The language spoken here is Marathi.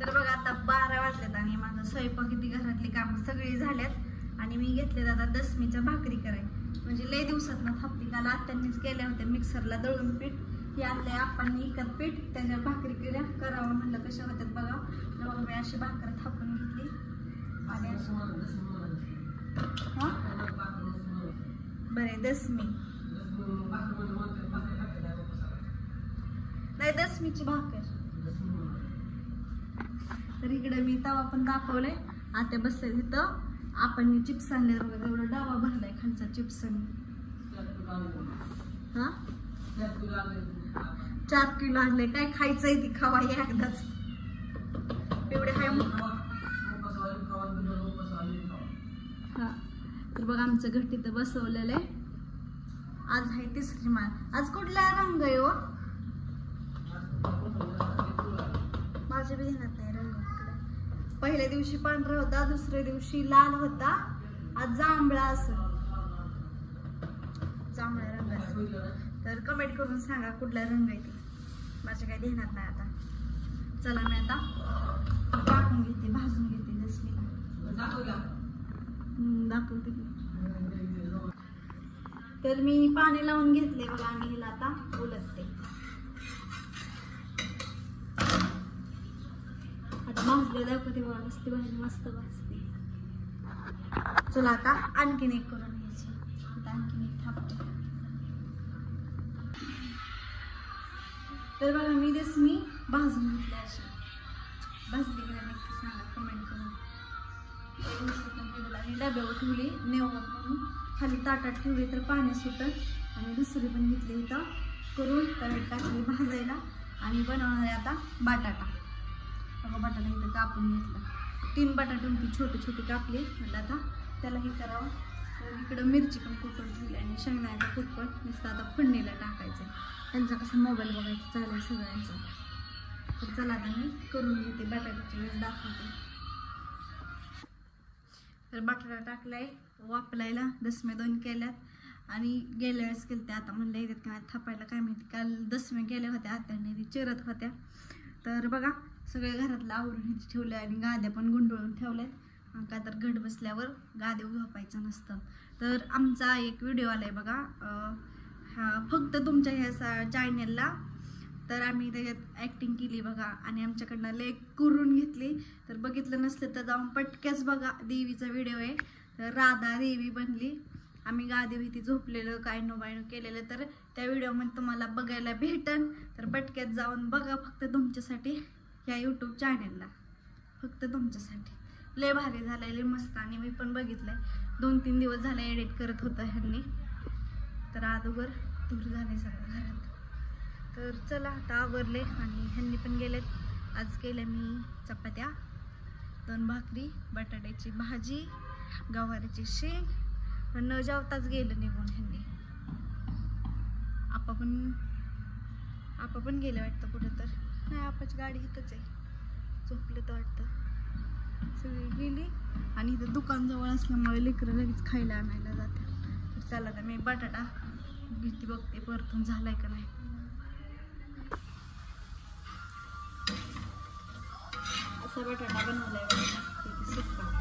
तर बघा आता 12 वाजलेत आणि माझं स्वयंपाक किती घरातली कामं सगळी झाल्यात आणि मी घेतले आता दसमीच्या भाकरी कराय. म्हणजे लय दिवसात ना थापली. काल आत्यांनीच केल्या होत्या मिक्सरला दळून पीठ. हे आणलंय आपण इकत पीठ, त्याच्या भाकरी केल्या करावं म्हणलं कशा होत्यात बघा. तर बघा मी अशी भाकर थापून घेतली आणि बरे दसमी नाही दसमीची भाकर. तर इकडे मी तवा पण दाखवलंय. आता बसले तिथं. आपण चिप्स आणले बघा, एवढा डावा भरलाय खालचा चिप्स. हा 4 किलो आणले. काय खायचंय ती खावा एकदाच. एवढे हाय हा. तर बघा आमचं घट इथं बसवलेलं आहे. आज आहे 3री माळ. आज कुठला रंग आहे हो? माझ्या बी ध्यानात नाही रंग कुठला. पहिल्या दिवशी पांढरा होता, दुसऱ्या दिवशी लाल होता, आज जांभळा असं जांभळा रंग असं. तर कमेंट करून सांगा कुठला रंग आहे ते. माझ्या काही ध्यानात नाही आता. चला मी आता टाकून घेते, भाजून घेते दसमीला. दाखवते की. तर मी पाणी लावून घेतले बघा आणि हिला आता उलटते. आता भाजले दाखवते बघा. मस्त भाजी मस्त भाजते. चला आता आणखीन एक करून घ्यायची. आता आणखीन एक थापते. तर बघा मी दसमी भाजून घेतली अशी. भाजली की नक्की सांगा कमेंट करून. आणि डब्यावर ठेवली नेवत म्हणून. खाली ताटात ठेवली तर पाणी सुटत. आणि दुसरी पण घेतली इथं करून तव्यात टाकली भाजायला. आणि बनवणार आहे आता बटाटा. बघा बटाटा इथं कापून घेतला. 3 बटाटे होती छोटे छोटे कापले. म्हटलं आता त्याला हे करावं. तर इकडं मिरची पण कुटून ठेवली आणि शेंगदाण्याचा कुटपट नुसतं आता फोडणीला टाकायचं. त्यांचा कसं मोबाईल बघायचं चालू आहे सगळ्यांचं. तर चला आता मी करून घेते बटाट्याची वेळेस दाखवते. तर बटाटा टाकलाय वापरायला. दसम्या 2 केल्यात आणि गेल्या वेळेस केलं ते. आता म्हणलं येतात का थापायला काय माहिती. काल दसम्या केल्या होत्या आत्याने, ती चिरत होत्या. तर बघा सगळे घरातलं आवरून हिची ठेवलं आणि गाद्या पण गुंडळून ठेवल्यात. का तर घट बसल्यावर गाद्या झोपायचं नसतं. तर आमचा एक व्हिडिओ आलाय बघा हा फक्त तुमच्या ह्या चॅनलला. तर आम्ही त्याच्यात ॲक्टिंग केली बघा आणि आमच्याकडनं लेक करून घेतली. तर बघितलं नसलं तर जाऊन पटक्याच बघा. देवीचा व्हिडिओ आहे. तर राधा देवी बनली. आम्ही गादेवी झोपलेलं काय नो बायनो केलेलं. तर त्या व्हिडिओमध्ये तुम्हाला बघायला भेटन. तर पटक्यात जाऊन बघा फक्त तुमच्यासाठी ह्या यूट्यूब चॅनलला. फक्त तुमच्यासाठी. लय भारी झालेले मस्त. आणि मी पण बघितलंय. 2-3 दिवस झाले एडिट करत होतं ह्यांनी. तर अगोदर दूर झाले सगळं घरात. तर चला आता आवरले आणि ह्यांनी पण गेलेत. आज केल्या मी चपात्या, 2 भाकरी, बटाट्याची भाजी, गवारीची शेंग. पण न जेवताच गेलं निघून ह्यांनी. आपा पण गेले वाटतं कुठं. तर नाही आपाची गाडी इथंच आहे. झोपले तर वाटतं. सगळी गेली आणि इथं दुकान जवळ असल्यामुळे लेकरं लगेच खायला आणायला जाते. तर चला आता मी बटाटा भीती बघते परतून झालाय का नाही. असा बटाटा बनवलाय सुक्का.